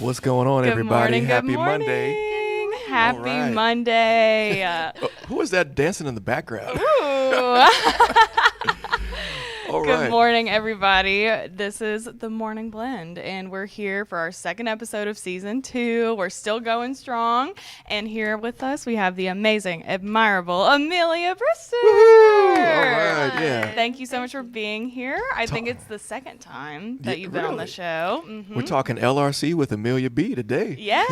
What's going on, Good everybody? morning, Happy good Monday. morning. Happy All right. Monday. Who is that dancing in the background? Ooh. All Good right. morning, everybody. This is The Morning Blend, and we're here for our second episode of Season 2. We're still going strong, and here with us, we have the amazing, admirable Amelia Brister. Woohoo! All right, yeah. Thank you so much for being here. I think it's the second time that you've been on the really? show. Mhm. We're talking LRC with Amelia B today. Yes.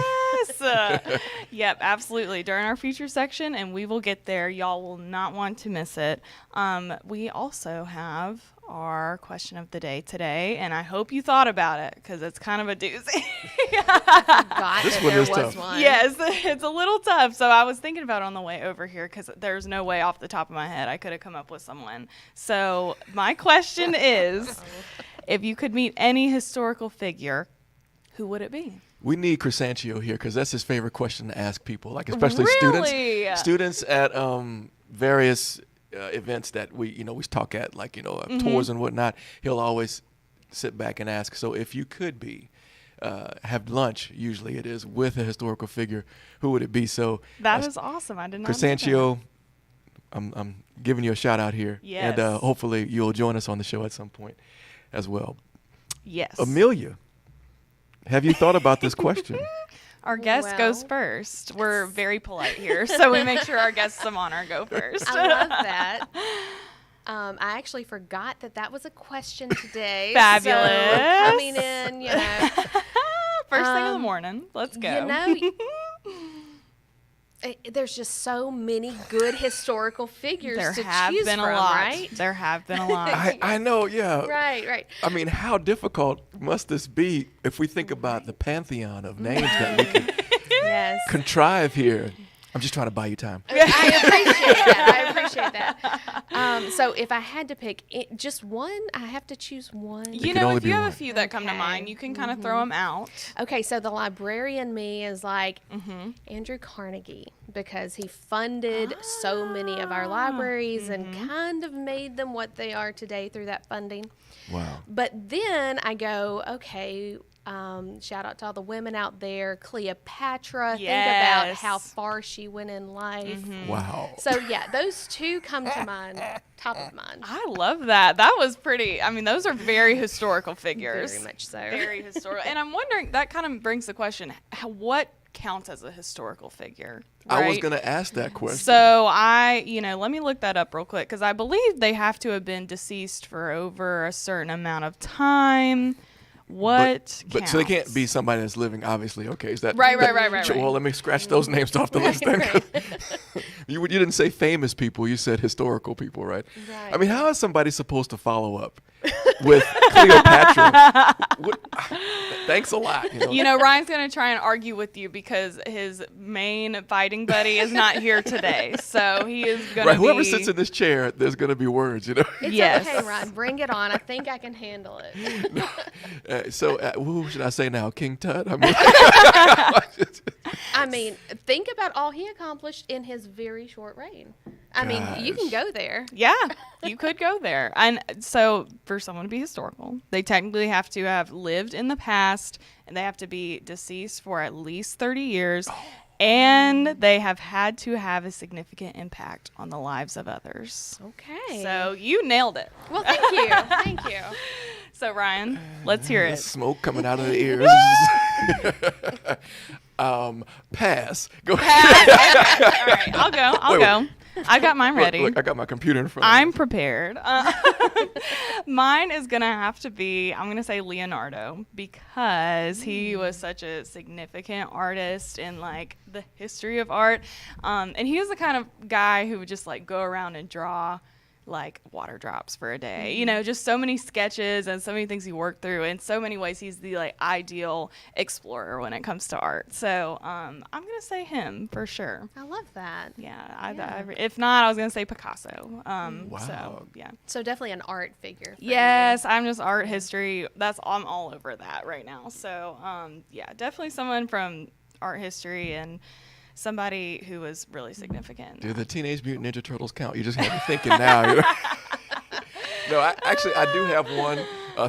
Yep, absolutely. During our feature section, and we will get there. Y'all will not want to miss it. We also have our question of the day today, and I hope you thought about it because it's kind of a doozy. This one is tough. Yes, it's a little tough. So I was thinking about it on the way over here because there's no way off the top of my head I could have come up with someone. So my question is, if you could meet any historical figure, who would it be? We need Crescentio here because that's his favorite question to ask people, like especially Really? students at various events that we talk at, like tours and whatnot. He'll always sit back and ask. So if you could have lunch, usually it is with a historical figure, who would it be? So That is awesome. I did not know Crescentio, I'm giving you a shout out here, Yes. and hopefully you'll join us on the show at some point as well. that. Yes. Amelia, have you thought about this question? Our guest goes first. We're very polite here, so we make sure our guests of honor go first. I love that. I actually forgot that was a question today. Fabulous. So coming in, First thing in the morning. Let's go. There's just so many good historical figures there to have choose been from, a lot. right? There have been a lot. I know, yeah. Right. I mean, how difficult must this be if we think about the pantheon of names that we can Yes. contrive here? I'm just trying to buy you time. I appreciate that. So if I had to pick just one, I have to choose one. You can know, only if be you have one. a few that come to Okay. mind, you can kind of throw them out. Okay, so the librarian me is like Andrew Carnegie because he funded so many of our libraries and kind of made them what they are today through that funding. Wow. But then I go, okay, shout out to all the women out there, Cleopatra. Think about Yes. how far she went in life. Wow. So yeah, those two come to mind, top of mind. I love that. That was pretty. I mean, those are very historical figures. Very much so. Very historical. And I'm wondering, that kind of brings the question, what counts as a historical figure? I was right? going to ask that question. So let me look that up real quick because I believe they have to have been deceased for over a certain amount of time. But so they can't be somebody that's living, obviously. Okay, is that Right. Well, let me scratch those names off the list then. You didn't say famous people, you said historical people, right? Right. I mean, how is somebody supposed to follow up with Cleopatra? Thanks a lot. You know, Ryan's going to try and argue with you because his main fighting buddy is not here today. So he is going to Right, whoever sits in this chair, there's going to be words, It's Yes. okay, Ron. Bring it on. I think I can handle it. Who should I say now? King Tut? I mean, I mean, think about all he accomplished in his very short reign. I mean, you can go there. Yeah, you could go there. And so for someone to be historical, they technically have to have lived in the past and they have to be deceased for at least 30 years. And they have had to have a significant impact on the lives of others. Okay. So you nailed it. Well, thank you. Thank you. So Ryan, let's hear the it. smoke coming out of the ears. Pass. Go ahead. All right, I'll go. I'll go. I got mine ready. Look, I got my computer in front of I'm me. prepared. Mine is going to have to be, I'm going to say Leonardo because he was such a significant artist in like the history of art. And he was the kind of guy who would just like go around and draw like water drops for a day, just so many sketches and so many things he worked through. In so many ways, he's the like ideal explorer when it comes to art. So I'm gonna say him for sure. I love that. Yeah, if not, I was gonna say Picasso. Wow. So yeah. So definitely an art figure. for Yes, I'm just art history. I'm all over that right now. So yeah, definitely someone from art history and somebody who was really significant. Do the Teenage Mutant Ninja Turtles count? You just have me thinking now. No, I do have one.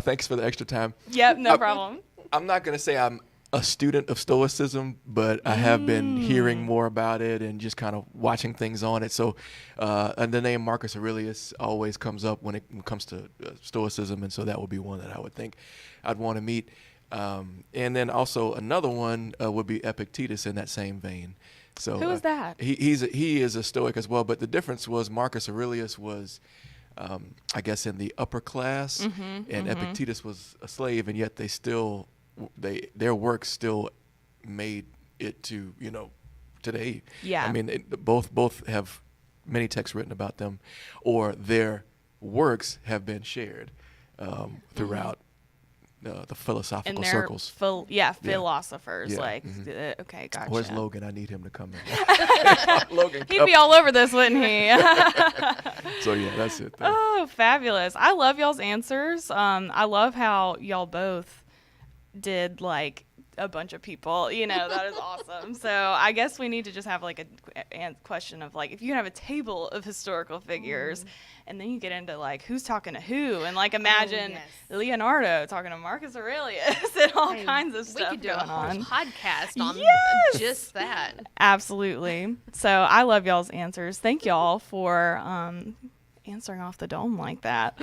Thanks for the extra time. Yep, no problem. I'm not going to say I'm a student of Stoicism, but I have been hearing more about it and just kind of watching things on it. So, and the name Marcus Aurelius always comes up when it comes to Stoicism, and so that would be one that I would think I'd want to meet. And then also another one would be Epictetus in that same vein. So Who is that? He is a Stoic as well, but the difference was Marcus Aurelius was, I guess, in the upper class, and Epictetus was a slave, and yet their work still made it to today. Yeah. I mean, both have many texts written about them, or their works have been shared throughout the philosophical circles. Philosophers. Yeah. Like, okay, gotcha. Where's Logan? I need him to come in. Logan, He'd be all over this, wouldn't he? So yeah, that's it. Oh, fabulous. I love y'all's answers. I love how y'all both did like a bunch of people, that is awesome. So I guess we need to just have like a question of like, if you can have a table of historical figures and then you get into like who's talking to who, and like imagine Leonardo talking to Marcus Aurelius and all kinds of stuff we could do going a whole on. podcast on just that. Absolutely. So I love y'all's answers. Thank y'all for answering off the dome like that.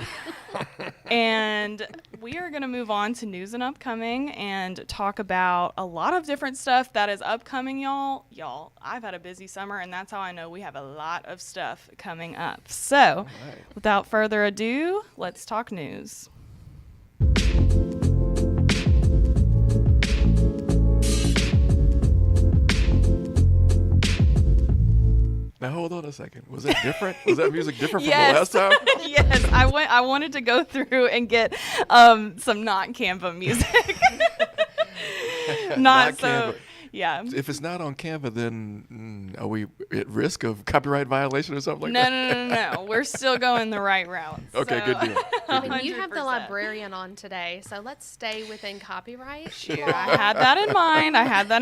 And we are going to move on to news and upcoming and talk about a lot of different stuff that is upcoming, y'all. I've had a busy summer, and that's how I know we have a lot of stuff coming up. So without further ado, let's talk news. Now hold on a second. Was that different? Was that music different from the last time? Yes, I wanted to go through and get some not Canva music. not so. Canva. Yeah. If it's not on Canva, then are we at risk of copyright violation or something like that? No. We're still going the right route. Okay, good deal. I mean, you have the librarian on today, so let's stay within copyright. Sure, I had that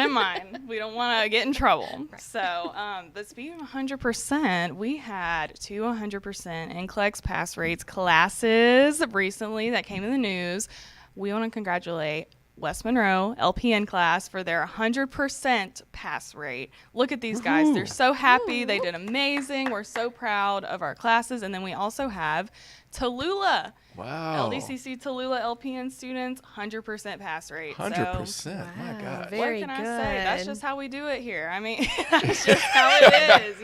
in mind. We don't want to get in trouble. Right. So, but speaking of 100%, we had 100% NCLEX pass rates classes recently that came in the news. We want to congratulate West Monroe LPN class for their 100% pass rate. Look at these guys. They're so happy. They did amazing. We're so proud of our classes. And then we also have Tallulah. Wow. LDCC Tallulah LPN students, 100% pass rate. 100%. So, my God. Very what can good. I say? That's just how we do it here. I mean, that's just how it is,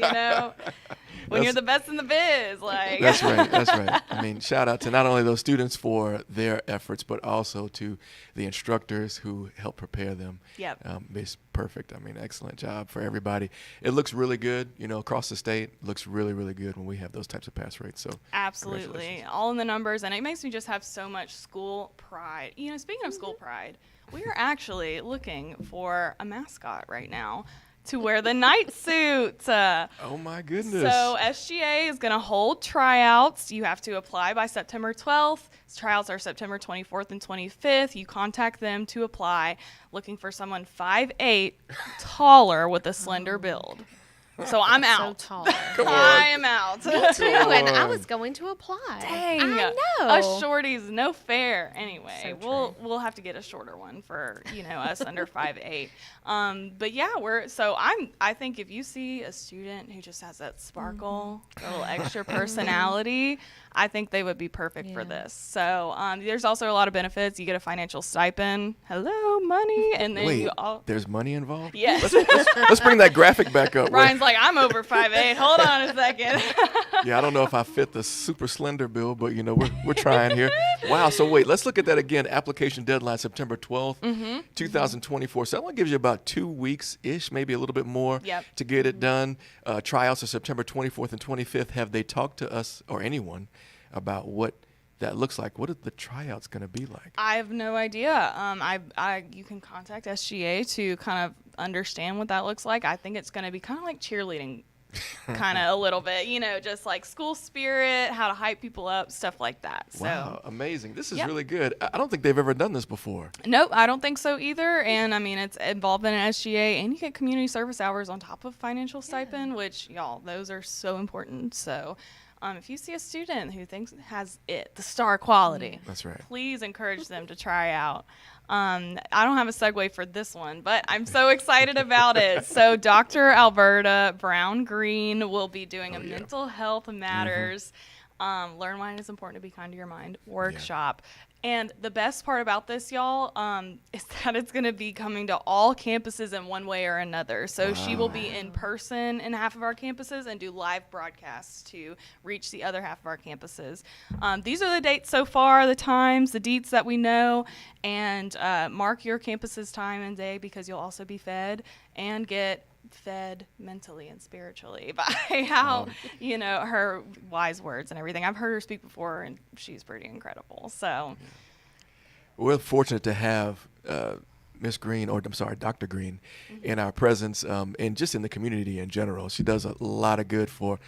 When you're the best in the biz, like. That's right. I mean, shout out to not only those students for their efforts, but also to the instructors who help prepare them. Yep. It's perfect. I mean, excellent job for everybody. It looks really good, across the state. Looks really, really good when we have those types of pass rates. So absolutely, all in the numbers, and it makes me just have so much school pride. Speaking of school pride, we are actually looking for a mascot right now to wear the night suit. Oh my goodness. So SGA is going to hold tryouts. You have to apply by September 12th. Tryouts are September 24th and 25th. You contact them to apply, looking for someone 5'8", taller with a slender build. So I'm out. So tall. I am out. Me too, and I was going to apply. Dang. I know. Us shorties, no fair. Anyway, So we'll have to get a shorter one for us under 5'8". But yeah, I think if you see a student who just has that sparkle, a little extra personality, I think they would be perfect for this. So there's also a lot of benefits. You get a financial stipend. Hello, money, and then Wait, there's money involved? Yes. Let's bring that graphic back up. Ryan's like, I'm over 5'8". Hold on a second. Yeah, I don't know if I fit the super slender bill, but we're trying here. Wow. So wait, let's look at that again. Application deadline September 12th, 2024. So that one gives you about 2 weeks ish, maybe a little bit more to get it done. Tryouts are September 24th and 25th. Have they talked to us or anyone about what that looks like? What are the tryouts going to be like? I have no idea. You can contact SGA to kind of understand what that looks like. I think it's going to be kind of like cheerleading, kind of a little bit, just like school spirit, how to hype people up, stuff like that. Wow, amazing. This is really good. I don't think they've ever done this before. Nope, I don't think so either. And I mean, it's involved in an SGA, and you get community service hours on top of financial stipend, which, y'all, those are so important. So if you see a student who thinks has the star quality, That's right. please encourage them to try out. I don't have a segue for this one, but I'm so excited about it. So Dr. Alberta Brown Green will be doing a mental health matters, learn why it is important to be kind to your mind workshop. And the best part about this, y'all, is that it's going to be coming to all campuses in one way or another. So she will be in person in half of our campuses and do live broadcasts to reach the other half of our campuses. These are the dates so far, the times, the deets that we know. And mark your campus's time and day, because you'll also be fed and get fed mentally and spiritually by how, her wise words and everything. I've heard her speak before, and she's pretty incredible. So we're fortunate to have Miss Green, or I'm sorry, Dr. Green, in our presence, and just in the community in general. She does a lot of good for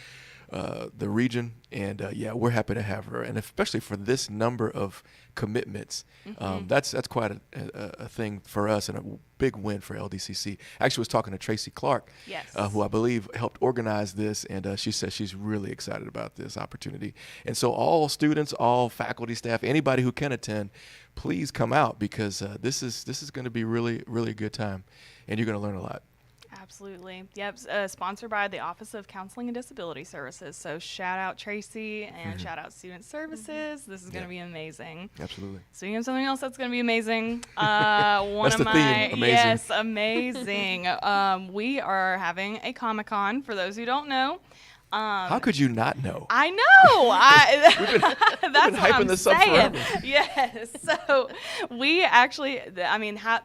the region, and we're happy to have her, and especially for this number of commitments. That's quite a thing for us, and a big win for LDCC. I actually was talking to Tracy Clark, who I believe helped organize this, and she says she's really excited about this opportunity. And so all students, all faculty, staff, anybody who can attend, please come out, because this is going to be really, really a good time, and you're going to learn a lot. Absolutely. Yep. Sponsored by the Office of Counseling and Disability Services. So shout out Tracy and shout out Student Services. This is going to be amazing. Absolutely. Speaking of something else that's going to be amazing, Amazing. Yes, amazing. We are having a Comic-Con, for those who don't know. How could you not know? I know. We've been That's what hyping I'm this up saying. forever. Yes. So we actually,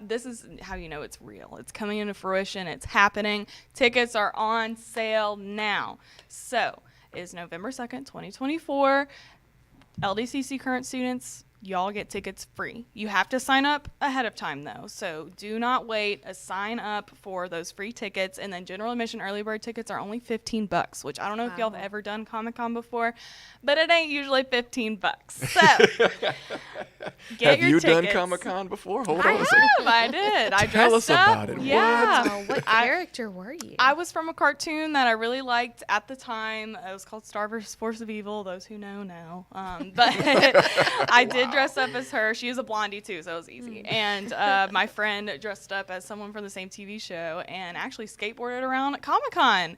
this is how you know it's real. It's coming into fruition. It's happening. Tickets are on sale now. So it is November 2nd, 2024. LDCC current students, y'all get tickets free. You have to sign up ahead of time, though. So do not wait. Sign up for those free tickets. And then general admission early bird tickets are only $15, which I don't know if y'all have ever done Comic-Con before, but it ain't usually $15. So get your tickets. Have you done Comic-Con before? Hold on I a second. I did. I Tell dressed us up. about it. Yeah. What character were you? I was from a cartoon that I really liked at the time. It was called Star vs. Force of Evil. Those who know, know. But I did dress up as her. She was a blondie, too, so it was easy. And my friend dressed up as someone from the same TV show and actually skateboarded around at Comic-Con.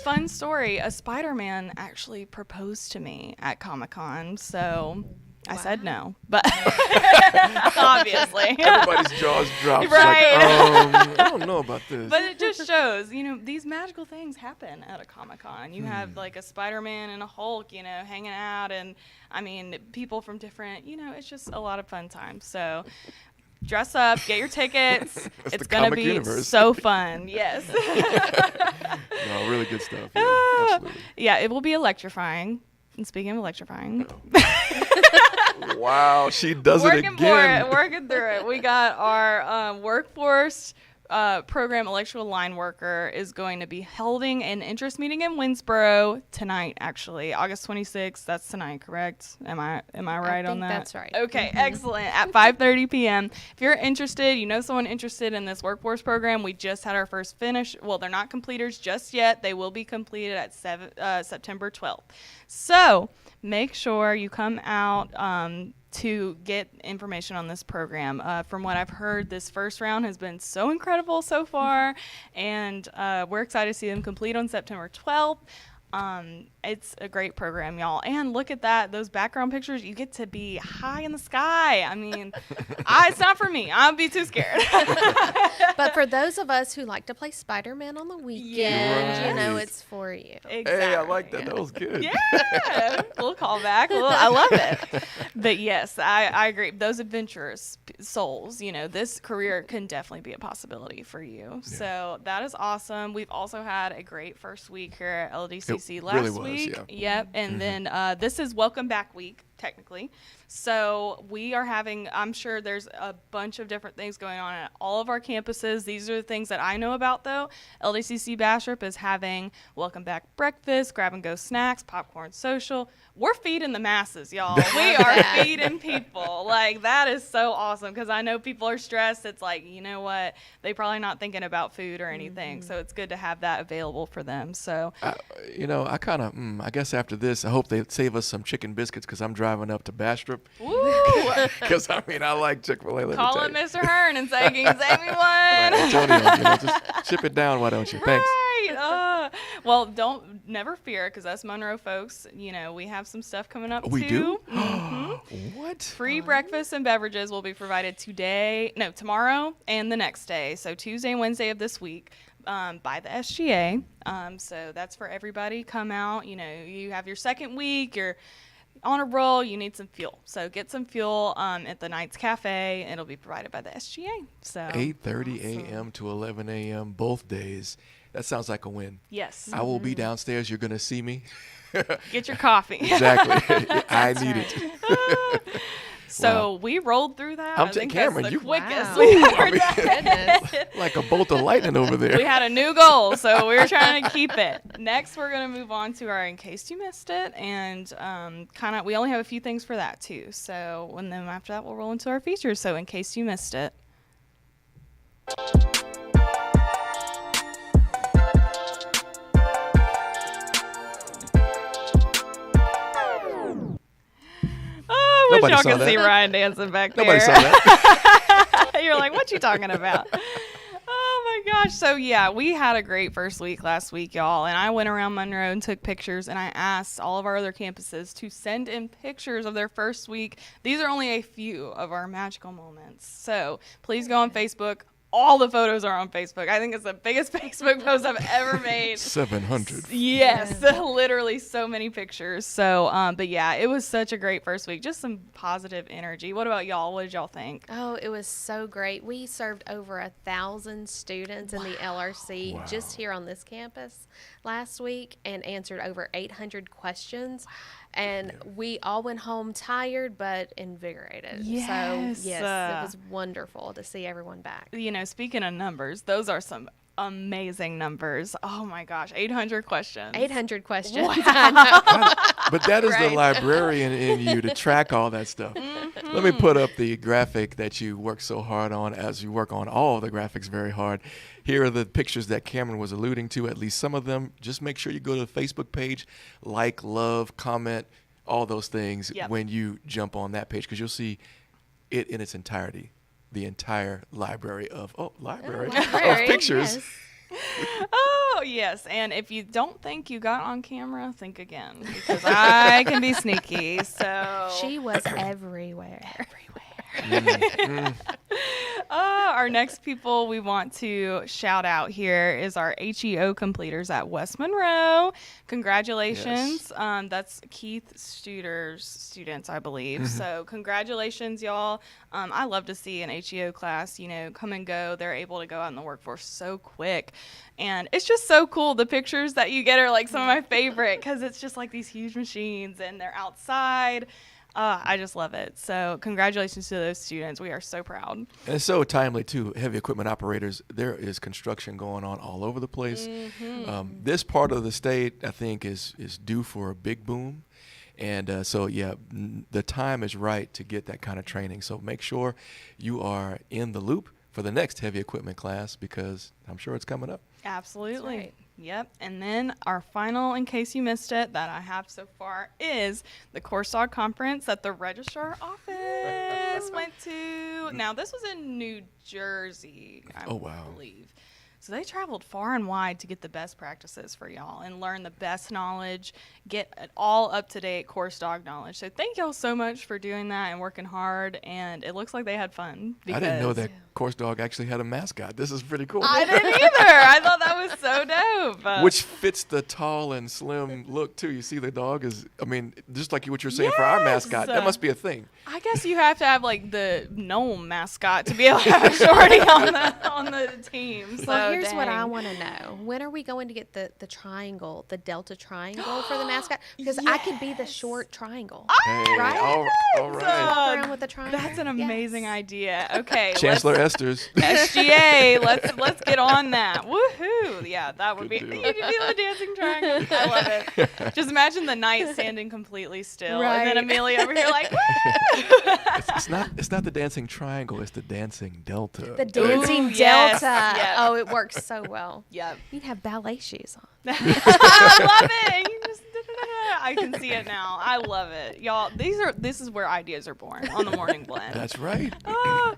Fun story. A Spider-Man actually proposed to me at Comic-Con, so I said no, but obviously. Everybody's jaws dropped. Right. Like, I don't know about this. But it just shows, these magical things happen at a Comic-Con. You have like a Spider-Man and a Hulk, hanging out, and people from different, it's just a lot of fun times. So dress up, get your tickets. It's going to be universe. So fun. Yes. No, really good stuff. Yeah, absolutely. Yeah, it will be electrifying. And speaking of electrifying. Wow, she does it again. Working through it. We got our workforce program electrical line worker is going to be holding an interest meeting in Winsboro tonight, actually. August 26th. That's tonight, correct? Am I right on that? That's right. Okay, excellent. At 5:30 p.m. If you're interested, someone interested in this workforce program, we just had our first finish. Well, they're not completers just yet. They will be completed at September 12th. So make sure you come out to get information on this program. From what I've heard, this first round has been so incredible so far, and we're excited to see them complete on September 12th. It's a great program, y'all. And look at that. Those background pictures, you get to be high in the sky. It's not for me. I'll be too scared. But for those of us who like to play Spider-Man on the weekend, it's for you. Exactly. Hey, I like that. That was good. Yeah. Little callback. I love it. But yes, I agree. Those adventurous souls, this career can definitely be a possibility for you. Yeah. So that is awesome. We've also had a great first week here at LDCC last week. Yeah. Yep. And then this is Welcome Back Week. technically. So we are having, I'm sure there's a bunch of different things going on at all of our campuses. These are the things that I know about, though. LDCC Bastrop is having welcome back breakfast, grab and go snacks, popcorn social. We're feeding the masses, y'all. We are feeding people. Like, that is so awesome, because I know people are stressed. It's like, you know what? They probably not thinking about food or anything. So it's good to have that available for them. So, I kind of, I guess after this, I hope they save us some chicken biscuits, because I'm driving up to Bastrop. Ooh. Because, I like Chick-fil-A. Call him Mr. Hearn and say, can you save me one? Right, Antonio, just chip it down, why don't you? Thanks. Right. Well, never fear, because us Monroe folks, we have some stuff coming up We too. do? What? Free breakfast and beverages will be provided tomorrow and the next day. So Tuesday and Wednesday of this week by the SGA. So that's for everybody. Come out. You have your second week. You're on a roll. You need some fuel. So get some fuel at the Knights Cafe. It'll be provided by the SGA. So 8:30 a.m. to 11 a.m. both days. That sounds like a win. Yes. I will be downstairs. You're going to see me. Get your coffee. Exactly. I need it. So we rolled through that. I think Cameron, that's the quickest Wow. we ever done. Like a bolt of lightning over there. We had a new goal, so we were trying to keep it. Next, we're going to move on to our In Case You Missed It, and we only have a few things for that too. So, and then after that, we'll roll into our features. So, In Case You Missed It. Oh, I wish Nobody y'all saw could that. see Ryan dancing back there. Nobody saw that. You're like, what you talking about? Oh my gosh. So yeah, we had a great first week last week, y'all. And I went around Monroe and took pictures, and I asked all of our other campuses to send in pictures of their first week. These are only a few of our magical moments. So please go on Facebook. All the photos are on Facebook. I think it's the biggest Facebook post I've ever made. 700. Yes, literally so many pictures. So, but yeah, it was such a great first week. Just some positive energy. What about y'all? What did y'all think? Oh, it was so great. We served over 1,000 students in the LRC just here on this campus last week and answered over 800 questions. And we all went home tired but invigorated. Yes. So, yes, it was wonderful to see everyone back. Speaking of numbers, those are some amazing numbers. Oh my gosh, 800 questions. 800 questions. Wow. But that is Right. the librarian in you to track all that stuff. Mm-hmm. Let me put up the graphic that you work so hard on, as you work on all the graphics very hard. Here are the pictures that Cameron was alluding to, at least some of them. Just make sure you go to the Facebook page, like, love, comment, all those things when you jump on that page, because you'll see it in its entirety. The entire library of pictures. Yes. Oh, yes. And if you don't think you got on camera, think again, because I can be sneaky. So She was everywhere. Our next people we want to shout out here is our HEO completers at West Monroe. Congratulations. Yes. That's Keith Studer's students, I believe. So congratulations, y'all. I love to see an HEO class, come and go. They're able to go out in the workforce so quick. And it's just so cool. The pictures that you get are like some of my favorite, because it's just like these huge machines and they're outside. I just love it. So congratulations to those students. We are so proud. And it's so timely, too. Heavy equipment operators, there is construction going on all over the place. This part of the state, I think, is due for a big boom. And the time is right to get that kind of training. So make sure you are in the loop for the next heavy equipment class, because I'm sure it's coming up. Absolutely. That's right. Yep. And then our final, in case you missed it, that I have so far is the Course Dog Conference that the registrar office went to. Now, this was in New Jersey, I believe. So they traveled far and wide to get the best practices for y'all and learn the best knowledge, get an all up-to-date course dog knowledge. So thank y'all so much for doing that and working hard. And it looks like they had fun. I didn't know that course dog actually had a mascot. This is pretty cool. I didn't either. I thought that was so dope. Which fits the tall and slim look, too. You see the dog is, just like what you're saying for our mascot. That must be a thing. I guess you have to have like the gnome mascot to be able to have a shorty on the team. So here's what I dang. want to know. When are we going to get the triangle, the Delta triangle for the mascot? Because I could be the short triangle. Hey, Right? all right. Walk around with the triangle. That's an amazing Yes. idea. Okay, Chancellor Esther's. SGA, let's get on that. Woohoo! Yeah, that would be. Good You deal. could do the dancing triangle. I love it. Just imagine the night standing completely still, and then Right. Amelia over here like, woo! It's not the dancing triangle. It's the dancing delta. The dancing Ooh, yes, Delta. yes. Oh, it works so well. Yep. You'd have ballet shoes on. I love it. You just, I can see it now. I love it, y'all. This is where ideas are born on the Morning Blend. That's right. Ah,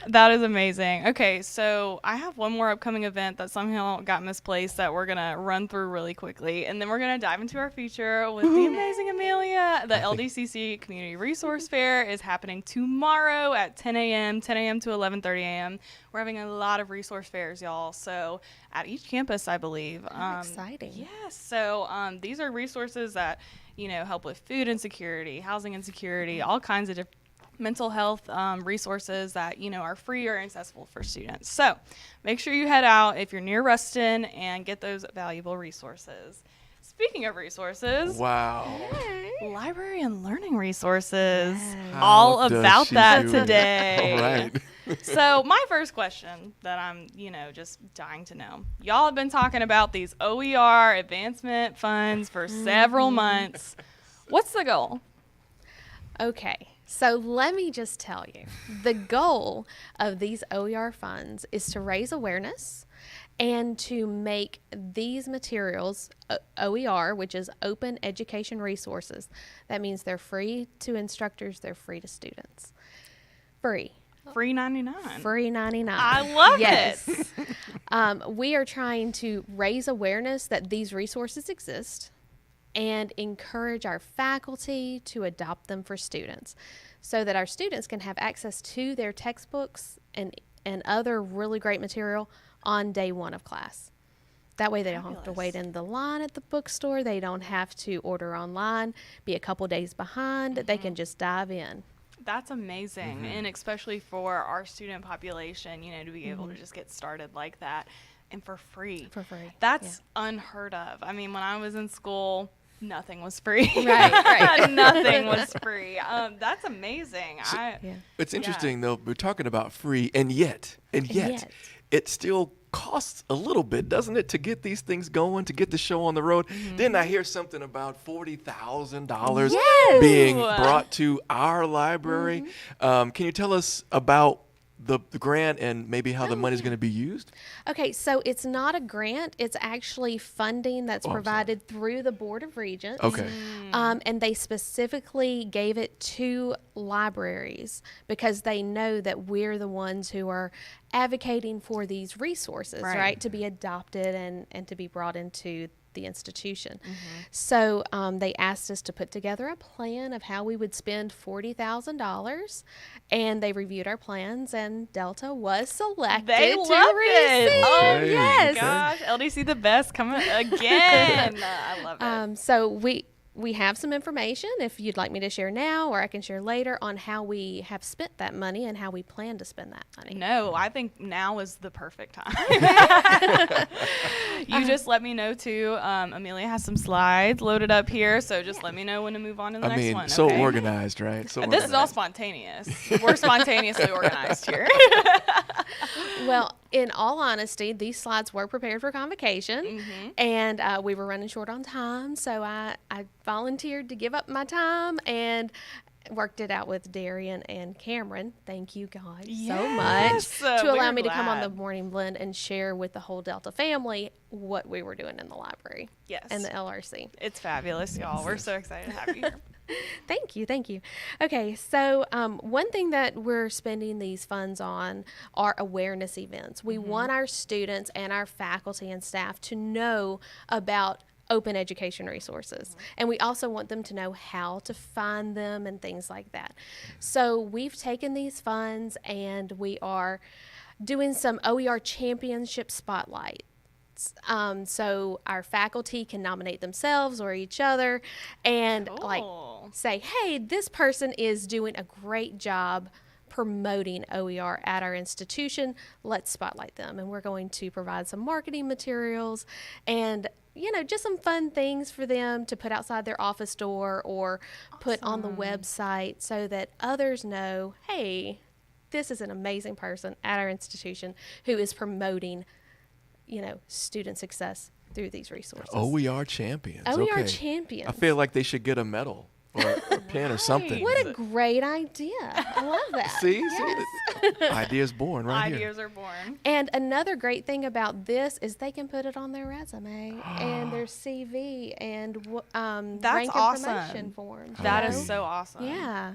that is amazing. Okay, so I have one more upcoming event that somehow got misplaced that we're gonna run through really quickly, and then we're gonna dive into our feature with the amazing Amelia. The LDCC Community Resource Fair is happening tomorrow at 10 a.m. to 11:30 a.m. We're having a lot of resource fairs, y'all. So at each campus, I believe. Exciting. Yes. So these are resources that help with food insecurity, housing insecurity, all kinds of different mental health resources that are free or accessible for students. So make sure you head out if you're near Ruston and get those valuable resources. Speaking of resources, Wow. library and learning resources. Yes. All How does about she that do it? today. All right. So my first question that I'm, just dying to know. Y'all have been talking about these OER advancement funds for several months. What's the goal? Okay, so let me just tell you, the goal of these OER funds is to raise awareness and to make these materials, OER, which is Open Education Resources. That means they're free to instructors, they're free to students. Free. Free 99. Free 99. I love yes. it. We are trying to raise awareness that these resources exist and encourage our faculty to adopt them for students so that our students can have access to their textbooks and other really great material on day one of class. That way they don't have to Fabulous. wait in the line at the bookstore. They don't have to order online, be a couple days behind. They can just dive in. That's amazing. And especially for our student population, to be able to just get started like that and for free. For free, That's unheard of. I mean, when I was in school, nothing was free. Right. Nothing was free. That's amazing. It's interesting though. We're talking about free, and yet, yet. it still costs a little bit, doesn't it, to get these things going, to get the show on the road? Didn't I hear something about $40,000 Yes. being brought to our library? Can you tell us about the grant and maybe how the money is going to be used? Okay, so it's not a grant. It's actually funding that's Oh, I'm provided through the Board of Regents. Okay. And they specifically gave it to libraries because they know that we're the ones who are advocating for these resources, right? To be adopted and to be brought into the institution. So they asked us to put together a plan of how we would spend $40,000, and they reviewed our plans, and Delta was selected They to loved it. receive. Oh, Okay, yes. gosh. LDC the best coming again. I love it. So we have some information if you'd like me to share now, or I can share later on how we have spent that money and how we plan to spend that money. No, I think now is the perfect time. You just let me know too. Amelia has some slides loaded up here, so just let me know when to move on to the I next mean, one. so okay? organized, right? So This is all organized. spontaneous. We're spontaneously organized here. Well, in all honesty, these slides were prepared for convocation, and we were running short on time, so I volunteered to give up my time and worked it out with Darian and Cameron. Thank you guys so much Yes, to allow we're me to come on the glad. Morning Blend and share with the whole Delta family what we were doing in the library Yes. and the LRC. It's fabulous, y'all. We're so excited to have you here. Thank you. Thank you. Okay, so one thing that we're spending these funds on are awareness events. We want our students and our faculty and staff to know about open education resources. And we also want them to know how to find them and things like that. So we've taken these funds and we are doing some OER championship spotlight. So our faculty can nominate themselves or each other and Cool. like say, hey, this person is doing a great job promoting OER at our institution, let's spotlight them. And we're going to provide some marketing materials and, just some fun things for them to put outside their office door or put on the website so that others know, hey, this is an amazing person at our institution who is promoting, student success through these resources. OER champions. OER Okay. champions. I feel like they should get a medal or a pin or something. What a great idea. I love that. See? Ideas born right here. Ideas are born. And another great thing about this is they can put it on their resume and their CV and That's rank and awesome. promotion forms. That you is know? so awesome. Yeah.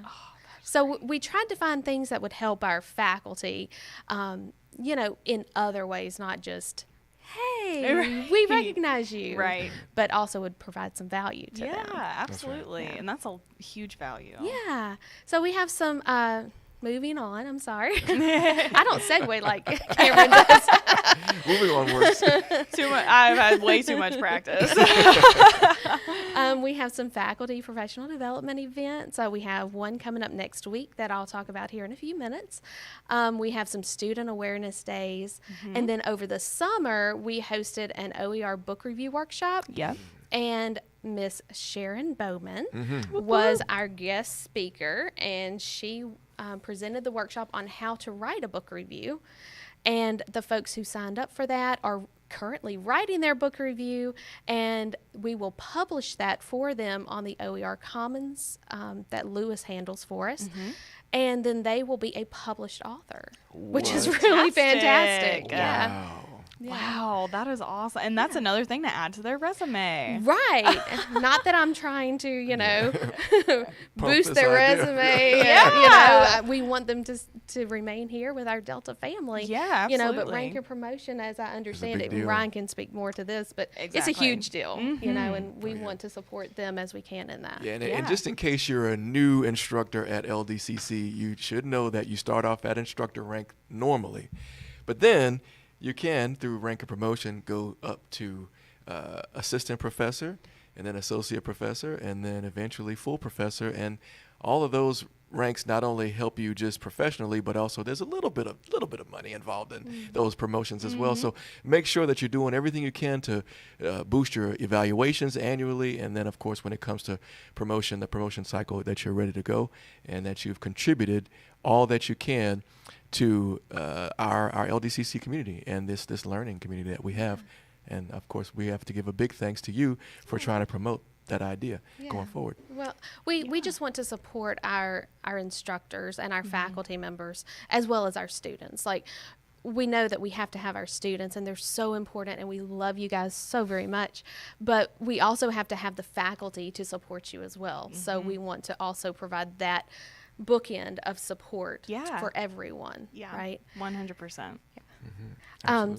So we tried to find things that would help our faculty, in other ways, not just, hey, Right. we recognize you. Right. But also would provide some value to Yeah, them. absolutely. Yeah. And that's a huge value. Yeah. So we have some, moving on, I'm sorry. I don't segue like Cameron does. Moving on works. Too much. I've had way too much practice. We have some faculty professional development events. We have one coming up next week that I'll talk about here in a few minutes. We have some student awareness days. And then over the summer, we hosted an OER book review workshop. Yep. And Miss Sharon Bowman was our guest speaker, and she presented the workshop on how to write a book review. And the folks who signed up for that are currently writing their book review, and we will publish that for them on the OER Commons that Lewis handles for us. And then they will be a published author, which is really fantastic. Fantastic. Yeah. Wow. Wow, that is awesome. And that's another thing to add to their resume. Right. Not that I'm trying to, boost this their idea. resume. Yeah. We want them to remain here with our Delta family. Yeah, But absolutely. rank and promotion, as I understand big it, deal. Ryan can speak more to this, but it's Exactly. a huge deal, and we want to support them as we can in that. Yeah, and Yeah. just in case you're a new instructor at LDCC, you should know that you start off at instructor rank normally. But then you can, through rank and promotion, go up to assistant professor, and then associate professor, and then eventually full professor. And all of those ranks not only help you just professionally, but also there's a little bit of money involved in those promotions as well. So make sure that you're doing everything you can to boost your evaluations annually, and then of course when it comes to promotion, the promotion cycle, that you're ready to go and that you've contributed all that you can to our LDCC community and this learning community that we have. And of course we have to give a big thanks to you for trying to promote that idea going forward. Well, we just want to support our instructors and our faculty members as well as our students. Like, we know that we have to have our students, and they're so important, and we love you guys so very much. But we also have to have the faculty to support you as well. So we want to also provide that bookend of support for everyone. Yeah. Right. 100%.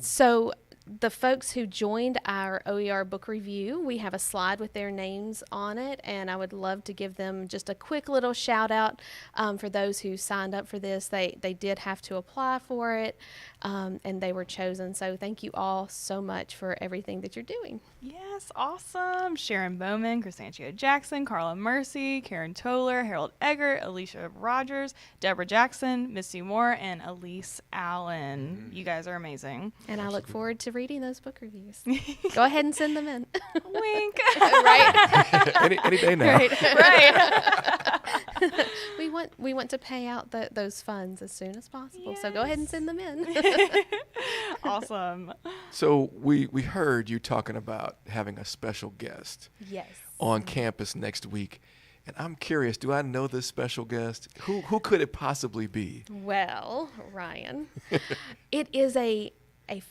So the folks who joined our OER book review, we have a slide with their names on it, and I would love to give them just a quick little shout out for those who signed up for this. They did have to apply for it, and they were chosen. So thank you all so much for everything that you're doing. Yes, awesome. Sharon Bowman, Chrysantia Jackson, Carla Mercy, Karen Toller, Harold Eggert, Alicia Rogers, Deborah Jackson, Misty Moore, and Elise Allen. You guys are amazing. And I look forward to reading those book reviews. Go ahead and send them in. Wink. Right? any day now. Right. We want to pay out those funds as soon as possible. So go ahead and send them in. Awesome. So we heard you talking about having a special guest Yes. on campus next week. And I'm curious, do I know this special guest? Who could it possibly be? Well, Ryan, it is a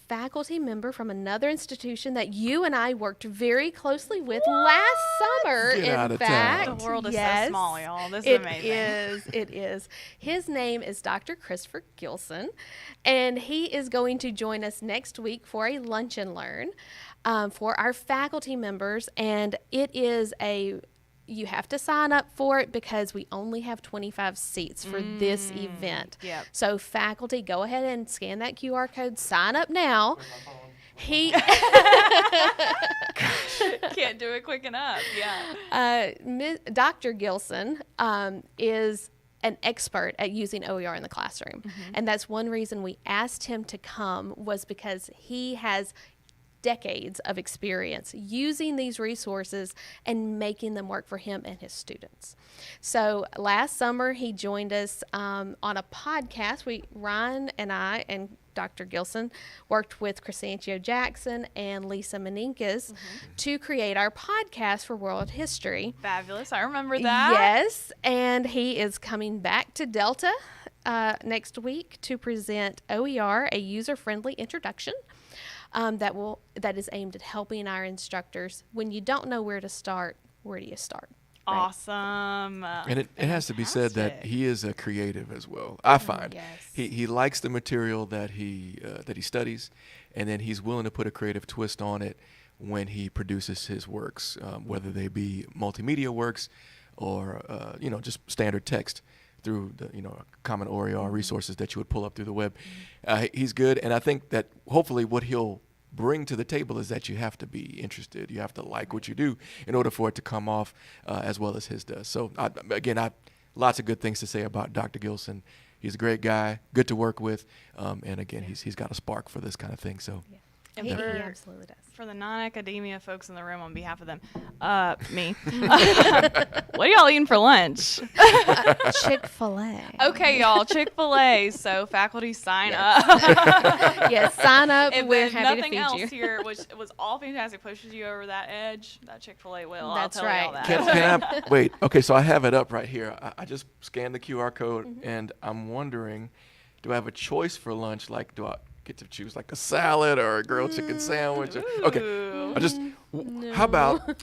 faculty member from another institution that you and I worked very closely with last summer. Get out in of fact, town. The world is yes, so small, y'all. This is amazing. It is. His name is Dr. Christopher Gilson, and he is going to join us next week for a lunch and learn for our faculty members. And it is you have to sign up for it because we only have 25 seats for this event. Yep. So faculty, go ahead and scan that QR code, sign up now. He Can't do it quick enough. Yeah. Dr. Gilson is an expert at using OER in the classroom. And that's one reason we asked him to come, was because he has decades of experience using these resources and making them work for him and his students. So last summer, he joined us on a podcast. Ryan and I and Dr. Gilson worked with Crescencio Jackson and Lisa Meninkas to create our podcast for World History. Fabulous. I remember that. Yes, and he is coming back to Delta next week to present OER, a user-friendly introduction. That is aimed at helping our instructors. When you don't know where to start, where do you start? Right? Awesome. And it has to be said that he is a creative as well. I find he likes the material that he studies, and then he's willing to put a creative twist on it when he produces his works, whether they be multimedia works or just standard text through the common OER resources that you would pull up through the web. He's good, and I think that hopefully what he'll bring to the table is that you have to be interested. You have to like what you do in order for it to come off as well as his does. So I lots of good things to say about Dr. Gilson. He's a great guy, good to work with, and again, he's got a spark for this kind of thing. So. Yeah. And He absolutely does. For the non-academia folks in the room, on behalf of them, me. What are y'all eating for lunch? Chick-fil-A. Okay, y'all, Chick-fil-A. So faculty sign up. Yes, sign up. If We're there's happy to nothing feed else you. here, which was all fantastic, pushes you over that edge, that Chick-fil-A will. That's I'll tell right. y'all that. Can I wait? Okay, so I have it up right here. I just scanned the QR code, and I'm wondering, do I have a choice for lunch? Like, do I get to choose like a salad or a grilled chicken sandwich? Okay, how about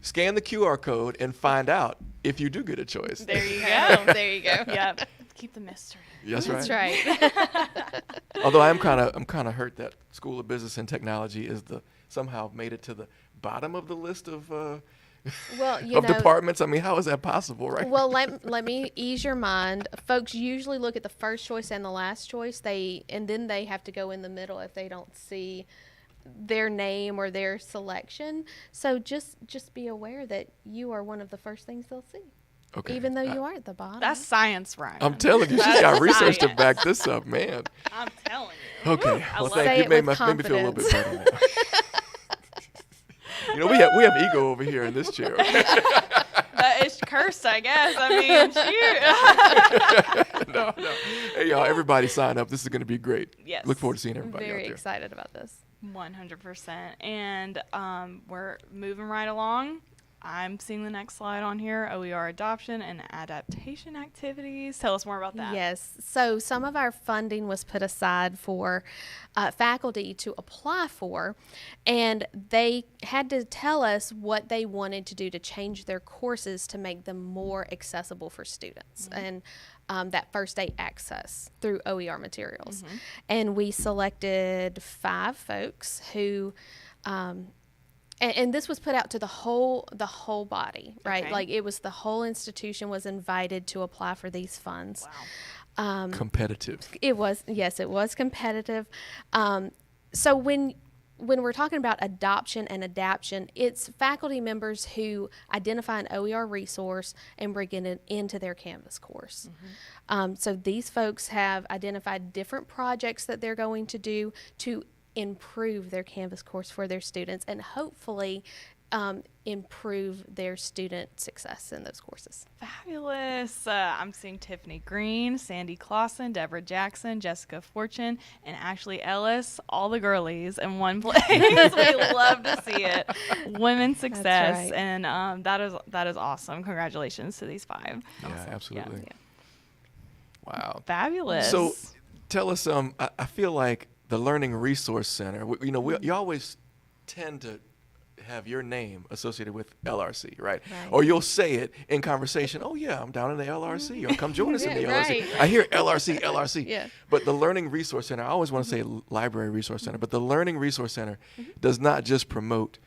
scan the QR code and find out if you do get a choice? There you go. There you go. Yep. Keep the mystery. That's right. That's right. Although I'm kind of hurt that School of Business and Technology is somehow made it to the bottom of the list of Well, of departments. I mean, how is that possible, right? Well, let me ease your mind. Folks usually look at the first choice and the last choice. And then they have to go in the middle if they don't see their name or their selection. So just be aware that you are one of the first things they'll see. Okay. Even though you are at the bottom. That's science, Ryan. I'm telling you, she's That's got research to science. back this up, man. I'm telling you. Okay. I Well, love thank Say you. it Made with me feel a little bit confidence. better now. We have ego over here in this chair. That is cursed, I guess. I mean, shoot. No. Hey, y'all, everybody sign up. This is going to be great. Yes. Look forward to seeing everybody Very out there. excited about this. 100%. And we're moving right along. I'm seeing the next slide on here, OER adoption and adaptation activities. Tell us more about that. Yes. So some of our funding was put aside for faculty to apply for, and they had to tell us what they wanted to do to change their courses to make them more accessible for students. And that first day access through OER materials. And we selected 5 folks who and this was put out to the whole body, right? Okay. Like it was the whole institution was invited to apply for these funds. Wow. Competitive. It was competitive. So when we're talking about adoption and adaption, it's faculty members who identify an OER resource and bring it into their Canvas course. So these folks have identified different projects that they're going to do to improve their Canvas course for their students and hopefully improve their student success in those courses. Fabulous. I'm seeing Tiffany Green, Sandy Clausen, Deborah Jackson, Jessica Fortune, and Ashley Ellis, all the girlies in one place. We love to see it. Women's success. right. And that is awesome. Congratulations to these 5. Yeah, absolutely. Yeah. Wow. Fabulous. So tell us, I feel like the Learning Resource Center, you always tend to have your name associated with LRC, right? Or you'll say it in conversation, oh yeah, I'm down in the LRC, or come join us in the LRC. Right. I hear LRC. Yeah. But the Learning Resource Center, I always want to say Library Resource Center, but the Learning Resource Center does not just promote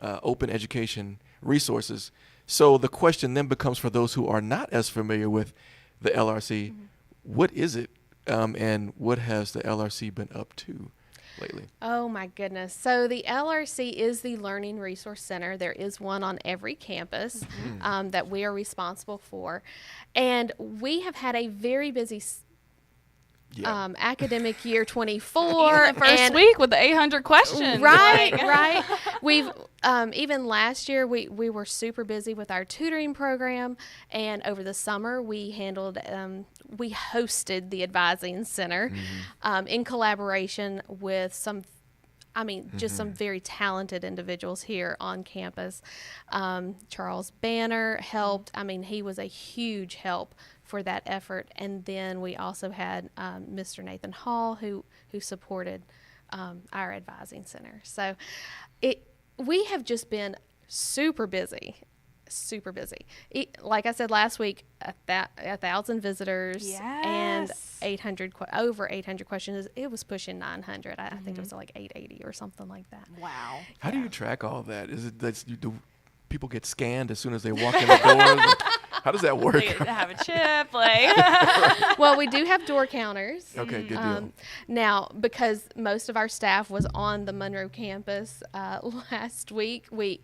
open education resources. So the question then becomes for those who are not as familiar with the LRC, what is it? And what has the LRC been up to lately? Oh my goodness. So the LRC is the Learning Resource Center. There is one on every campus that we are responsible for. And we have had a very busy academic year 24. The first week with the 800 questions. Right, right. We've even last year we were super busy with our tutoring program, and over the summer we hosted the advising center in collaboration with some very talented individuals here on campus. Charles Banner helped. He was a huge help for that effort. And then we also had Mr. Nathan Hall, who supported our advising center. So we have just been super busy. Super busy. Like I said last week, 1,000 visitors and over 800 questions. It was pushing 900. I think it was like 880 or something like that. Wow. How do you track all that? Is it do people get scanned as soon as they walk in the door? How does that work? They have a chip, like. Well, we do have door counters. Okay, good deal. Now, because most of our staff was on the Monroe campus last week, we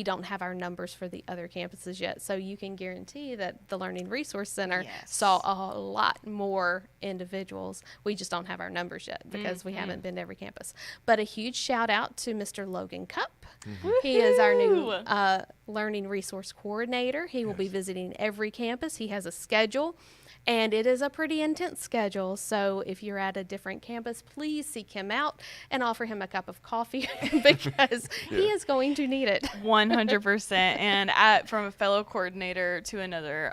don't have our numbers for the other campuses yet. So you can guarantee that the Learning Resource Center saw a lot more individuals. We just don't have our numbers yet because we haven't been to every campus. But a huge shout out to Mr. Logan Cupp. He is our new Learning Resource Coordinator. He will be visiting every campus. He has a schedule. And it is a pretty intense schedule. So if you're at a different campus, please seek him out and offer him a cup of coffee because he is going to need it. 100%. And from a fellow coordinator to another,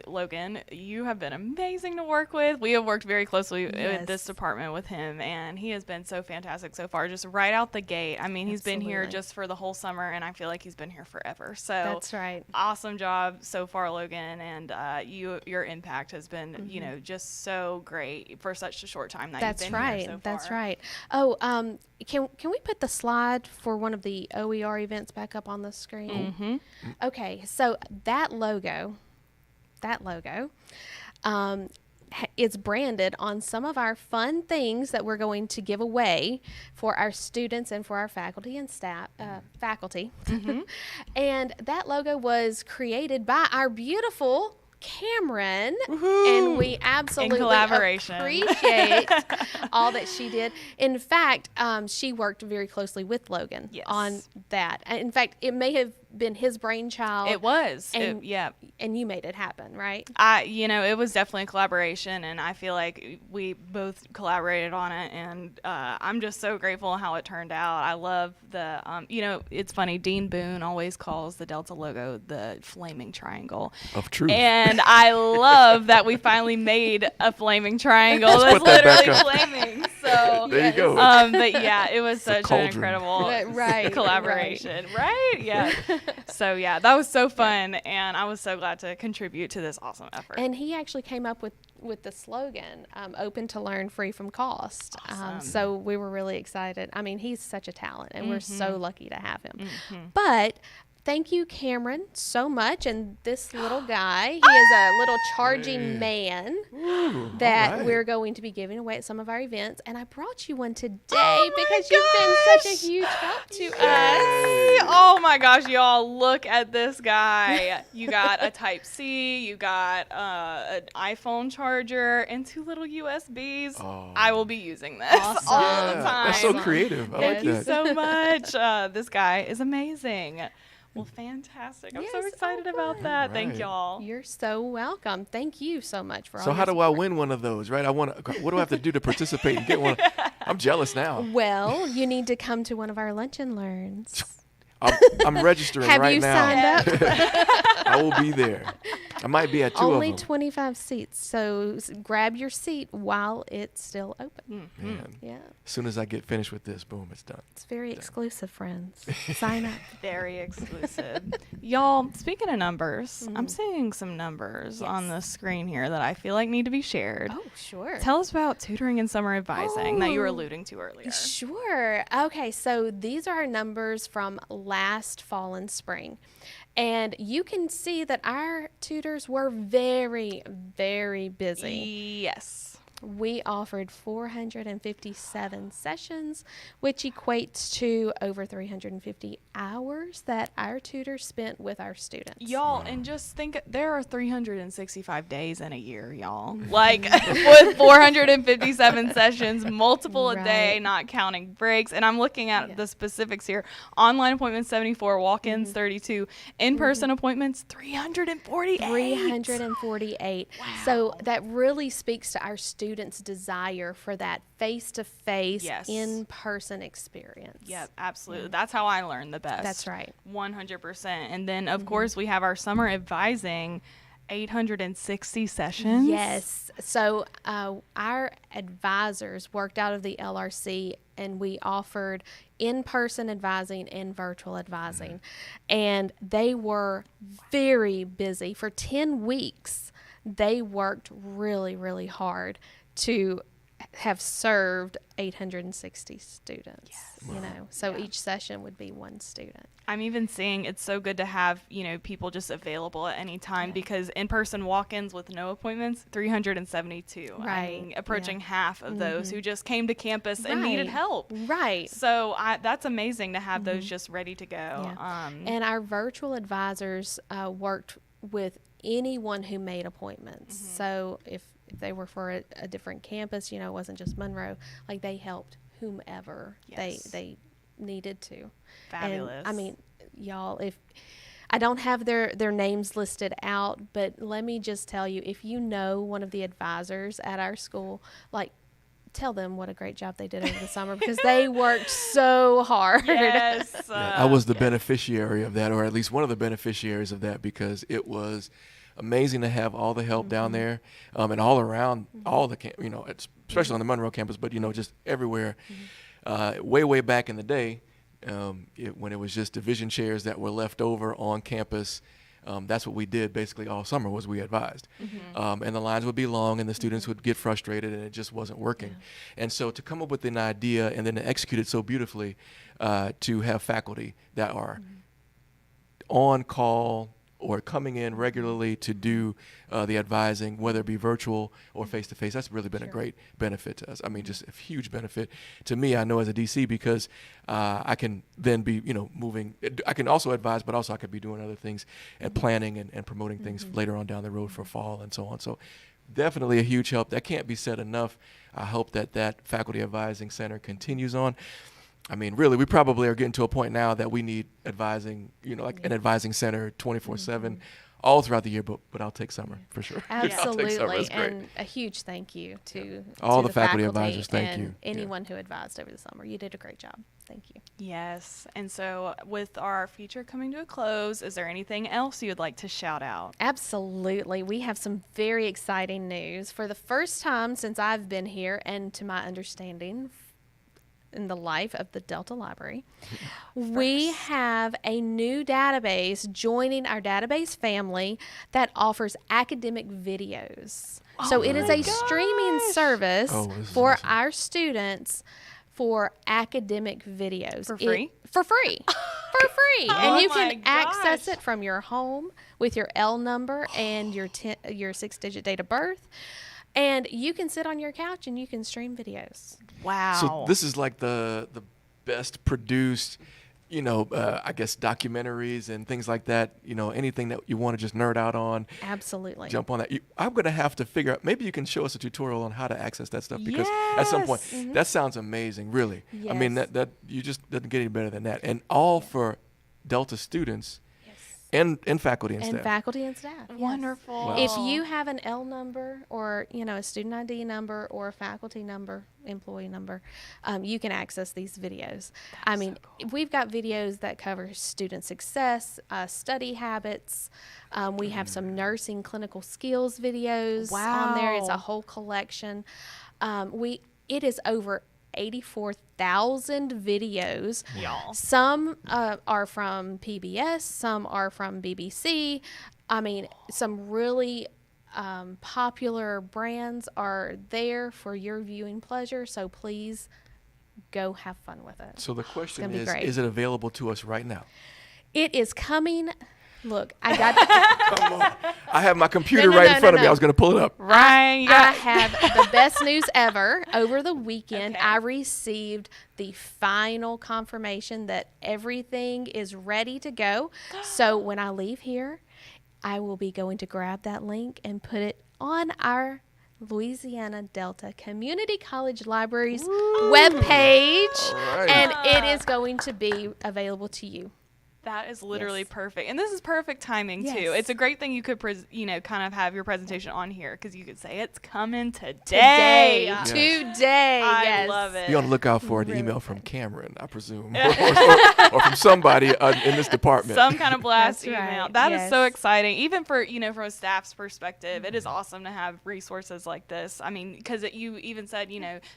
Logan, you have been amazing to work with. We have worked very closely with this department with him, and he has been so fantastic so far, just right out the gate. He's been here just for the whole summer, and I feel like he's been here forever. So that's right. Awesome job so far, Logan, and your impact has been, just so great for such a short time that you've been here so far. That's right. Oh, can we put the slide for one of the OER events back up on the screen? Mm-hmm. Okay, so that logo, it's branded on some of our fun things that we're going to give away for our students and for our faculty and staff. And that logo was created by our beautiful Cameron, and we absolutely appreciate all that she did. In fact, she worked very closely with Logan on that. In fact, it may have been his brainchild. It was. And you made it happen, right? It was definitely a collaboration, and I feel like we both collaborated on it, and I'm just so grateful how it turned out. I love the, it's funny, Dean Boone always calls the Delta logo the flaming triangle. Of truth. And I love that we finally made a flaming triangle that's literally flaming. So there you go. But it was such an incredible collaboration, right? Yeah. So that was so fun, and I was so glad to contribute to this awesome effort. And he actually came up with the slogan, open to learn, free from cost. Awesome. So we were really excited. He's such a talent, and we're so lucky to have him. But thank you, Cameron, so much. And this little guy, he is a little charging man that we're going to be giving away at some of our events. And I brought you one today because you've been such a huge help to us. Oh my gosh, y'all, look at this guy. You got a Type-C, you got an iPhone charger, and 2 little USBs. I will be using this all the time. That's so creative. I like that. Thank you so much. This guy is amazing. Well, fantastic. I'm so excited about that. Right. Thank y'all. You're so welcome. Thank you so much for all So how your do I support. win one of those, right? What do I have to do to participate and get one? I'm jealous now. Well, you need to come to one of our lunch and learns. I'm registering Have right you now. signed up? I will be there. I might be at 2 Only of them. 25 seats, so grab your seat while it's still open. Man, Yeah, as soon as I get finished with this, boom, it's done. it's very exclusive, friends. Sign up. Very exclusive. Y'all, speaking of numbers, I'm seeing some numbers on the screen here that I feel like need to be shared. Oh, sure. Tell us about tutoring and summer advising that you were alluding to earlier. Sure. Okay, so these are our numbers from last fall and spring. And you can see that our tutors were very, very busy. Yes. We offered 457 sessions, which equates to over 350 hours that our tutors spent with our students. Y'all, and just think, there are 365 days in a year, y'all. Like, with 457 sessions, multiple a day, Right. not counting breaks. And I'm looking at Yeah. the specifics here. Online appointments, 74. Walk-ins, 32. In-person appointments, 348. 348. So that really speaks to our students' desire for that face-to-face, Yes. in-person experience. Yep, absolutely. That's how I learned the best. That's right. 100%. And then, of course, we have our summer advising, 860 sessions. Yes. So our advisors worked out of the LRC, and we offered in-person advising and virtual advising. And they were very busy. For 10 weeks, they worked really, really hard to have served 860 students. You know, so each session would be one student. I'm even seeing it's so good to have, people just available at any time, because in-person walk-ins with no appointments, 372. I Right. mean, approaching half of those who just came to campus and needed Right. help. Right. So that's amazing to have those just ready to go. Yeah. And our virtual advisors worked with anyone who made appointments. So if they were for a different campus, it wasn't just Monroe, like they helped whomever Yes. they needed to. Fabulous. And I mean, y'all, if I don't have their names listed out, but let me just tell you, if you know one of the advisors at our school, like, tell them what a great job they did over the summer, because they worked so hard. Yes. I was the beneficiary of that, or at least one of the beneficiaries of that, because it was amazing to have all the help down there, and all around all the especially on the Monroe campus, but just everywhere. Way back in the day, when it was just division chairs that were left over on campus. That's what we did basically all summer, was we advised. And the lines would be long, and the students would get frustrated, and it just wasn't working. And so to come up with an idea and then to execute it so beautifully, to have faculty that are on call or coming in regularly to do the advising, whether it be virtual or face-to-face, that's really been a great benefit to us. I mean, just a huge benefit to me, I know, as a DC, because I can then be, moving. I can also advise, but also I could be doing other things and planning and promoting things later on down the road for fall and so on. So definitely a huge help. That can't be said enough. I hope that Faculty Advising Center continues on. I mean, really, we probably are getting to a point now that we need advising, like an advising center 24/7 all throughout the year, but I'll take summer for sure. I'll take summer. Absolutely. That's great. And a huge thank you to All to the faculty advisors, thank and you. Yeah. anyone who advised over the summer. You did a great job. Thank you. Yes. And so with our feature coming to a close, is there anything else you would like to shout out? Absolutely. We have some very exciting news. For the first time since I've been here, and to my understanding, in the life of the Delta Library, we have a new database joining our database family that offers academic videos. So it is a streaming service this is for awesome. our students for academic videos. For free? For free. For free. Oh And you my can access gosh. it from your home with your L number and your 6-digit date of birth. And you can sit on your couch and you can stream videos. Wow. So this is like the best produced, I guess documentaries and things like that. Anything that you want to just nerd out on, Absolutely. jump on that. I'm gonna have to figure out. Maybe you can show us a tutorial on how to access that stuff, because at some point that sounds amazing. Really, I mean Yes. that you just doesn't get any better than that, and all for Delta students and faculty and And staff. faculty and staff. yes. Wonderful. Wow. If you have an L number, or a student ID number, or a faculty number, employee number, you can access these videos. I mean, we've got videos that cover student success, study habits. We have some nursing clinical skills videos on there. It's a Wow. whole collection. It is over 84,000 videos. Y'all. Some are from PBS, some are from BBC. I mean, some really popular brands are there for your viewing pleasure. So please go have fun with it. So the question gonna be is great. it available to us right now? It is coming Look, I got Come on. I have my computer No, right in front of me. no. I was going to pull it up. Right. I have the best news ever. Over the weekend, Okay. I received the final confirmation that everything is ready to go. So when I leave here, I will be going to grab that link and put it on our Louisiana Delta Community College Library's webpage, All right. and it is going to be available to you. That is literally Yes. perfect. And this is perfect timing, too. Yes. It's a great thing you could, kind of have your presentation on here because you could say it's coming today. Today, Yes. today, I yes. love it. Be on the lookout for an Really email from Cameron, I presume, or from somebody in this department. Some kind of blast That's email. right, That is so yes. exciting. Even for, from a staff's perspective, it is awesome to have resources like this. I mean, because you even said,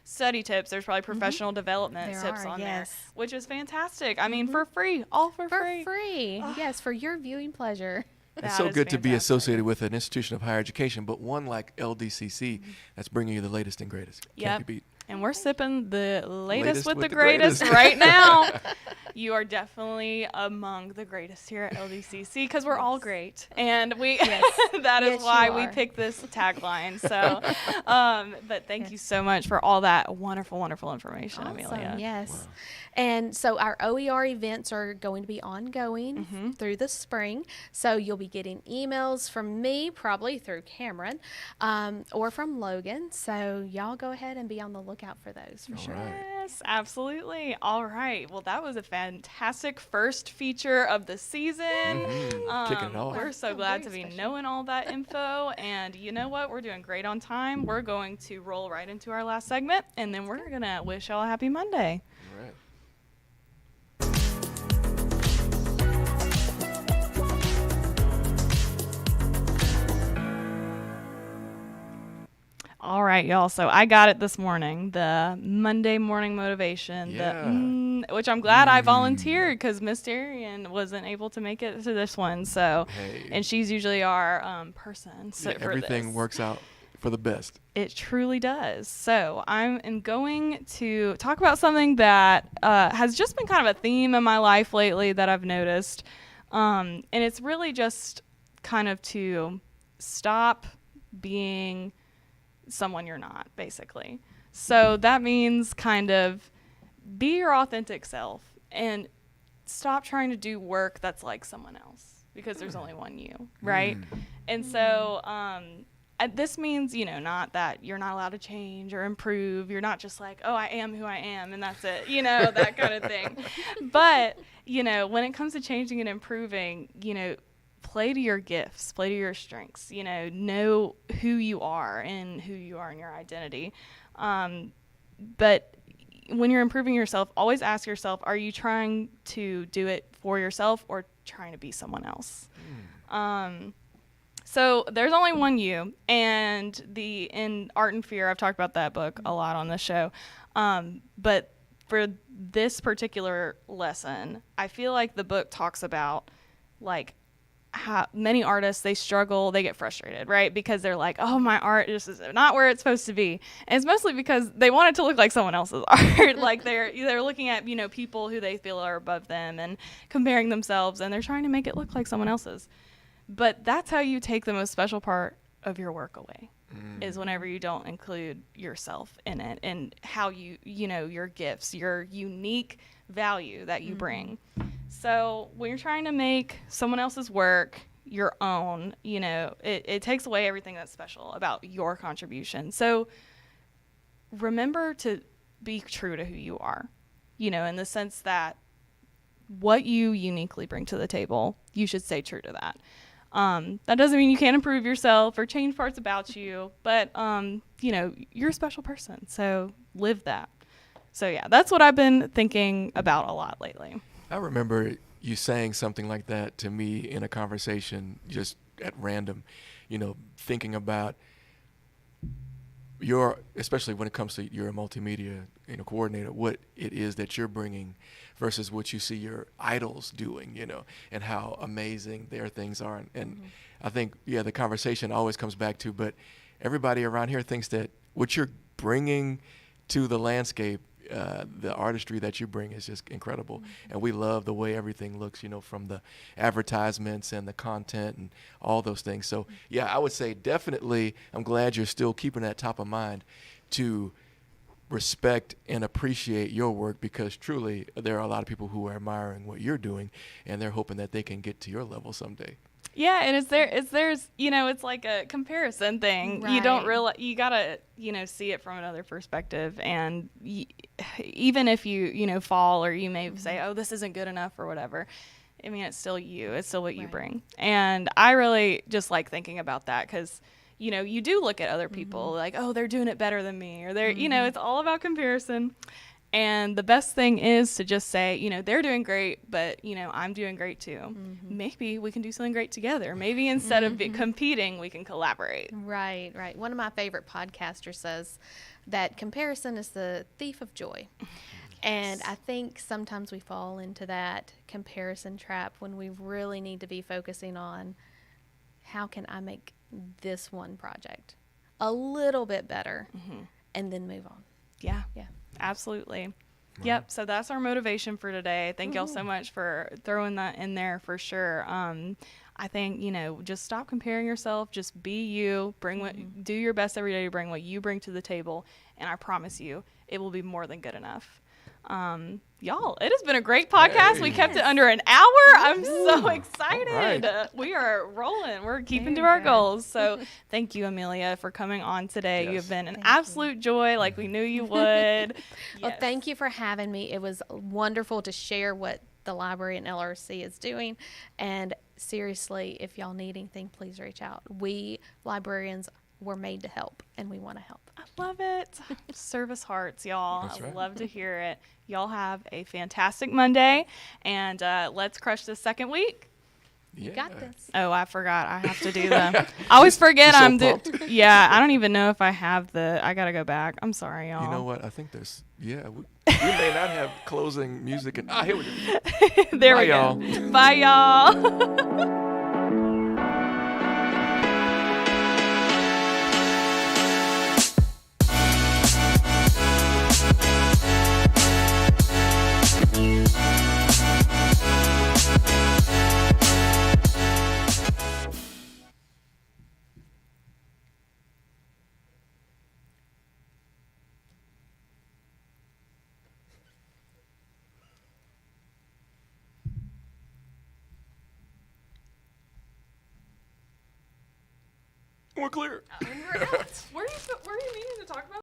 study tips. There's probably professional development There tips are, on yes. there, which is fantastic. I mean, for free, all for free. For free. Yes, for your viewing pleasure. It's That so is good to be fantastic. associated with an institution of higher education, but one like LDCC that's bringing you the latest and greatest. Yep. Can't be beat. And we're sipping the latest with the the greatest greatest. right now. You are definitely among the greatest here at LDCC because we're all great. And we that is Yes, why you we are. picked this tagline. So, but thank you so much for all that wonderful, wonderful information, Awesome, Amelia. yes. And so our OER events are going to be ongoing Mm-hmm. through the spring. So you'll be getting emails from me, probably through Cameron, or from Logan. So y'all go ahead and be on the lookout for those for sure. right. Yes, absolutely. All right. Well, that was a fantastic first feature of the season. Kicking it off. We're so Oh, glad to very be special. knowing all that info. And you know what? We're doing great on time. We're going to roll right into our last segment, and then we're going to wish y'all a happy Monday. All right. All right, y'all. So I got it this morning, the Monday morning motivation, Yeah. which I'm glad I volunteered because Miss Darian wasn't able to make it to this one. So, Hey. and she's usually our person. So Yeah, for everything this. works out for the best. It truly does. So I'm going to talk about something that has just been kind of a theme in my life lately that I've noticed. And it's really just kind of to stop being someone you're not, basically. So that means kind of be your authentic self and stop trying to do work that's like someone else because there's only one you, right? And so this means, not that you're not allowed to change or improve. You're not just like, oh, I am who I am and that's it, that kind of thing. But, when it comes to changing and improving, play to your gifts, play to your strengths, know who you are and who you are in your identity. But when you're improving yourself, always ask yourself, are you trying to do it for yourself or trying to be someone else? So there's only one you, and in Art and Fear, I've talked about that book a lot on this show. But for this particular lesson, I feel like the book talks about like how many artists, they struggle, they get frustrated, right? Because they're like, oh, my art just is not where it's supposed to be. And it's mostly because they want it to look like someone else's art. Like they're looking at, people who they feel are above them and comparing themselves, and they're trying to make it look like someone else's. But that's how you take the most special part of your work away, is whenever you don't include yourself in it and how your gifts, your unique value that you bring. So when you're trying to make someone else's work your own, it takes away everything that's special about your contribution. So remember to be true to who you are, in the sense that what you uniquely bring to the table, you should stay true to that. That doesn't mean you can't improve yourself or change parts about you, but, you're a special person, so live that. So, yeah, that's what I've been thinking about a lot lately. I remember you saying something like that to me in a conversation just at random, thinking about especially when it comes to you're a multimedia coordinator, what it is that you're bringing versus what you see your idols doing, and how amazing their things are. And I think, the conversation always comes back to, but everybody around here thinks that what you're bringing to the landscape the artistry that you bring is just incredible. And we love the way everything looks, from the advertisements and the content and all those things. So, yeah, I would say definitely I'm glad you're still keeping that top of mind to respect and appreciate your work, because truly there are a lot of people who are admiring what you're doing, and they're hoping that they can get to your level someday. Yeah, and there's it's like a comparison thing. You don't Right. realize, you gotta see it from another perspective, and even if you fall, or you may say, oh, this isn't good enough or whatever. I mean, it's still you. It's still what you Right. bring. And I really just like thinking about that, because you do look at other people like, oh, they're doing it better than me, or they're it's all about comparison. And the best thing is to just say, they're doing great, but, I'm doing great too. Maybe we can do something great together. Maybe instead of competing, we can collaborate. Right, right. One of my favorite podcasters says that comparison is the thief of joy. And I think sometimes we fall into that comparison trap when we really need to be focusing on, how can I make this one project a little bit better, and then move on. Yeah. Yeah. Absolutely. Yep. So that's our motivation for today. Thank y'all so much for throwing that in there for sure. I think, just stop comparing yourself. Just be you. Do your best every day to bring what you bring to the table. And I promise you, it will be more than good enough. Y'all, it has been a great podcast. We kept it under an hour. I'm so excited. All right. We are rolling. We're keeping to Very our good. goals. So thank you, Amelia, for coming on today. You Yes. have been an Thank you. absolute joy, like we knew you would. Well, Yes. thank you for having me. It was wonderful to share what the library and LRC is doing. And seriously, if y'all need anything, please reach out. We librarians were made to help, and we want to help. I love it. Service hearts, y'all. That's I right. love to hear it. Y'all have a fantastic Monday, and let's crush this second week. You Yeah. got this. Oh, I forgot. I have to do them. I always forget You're so I'm pumped. Yeah, I don't even know if I have I got to go back. I'm sorry, y'all. You know what? I think there's, we may not have closing music. Here we go. There Bye, we y'all. go. Bye, y'all. We're clear. Were you meaning to talk about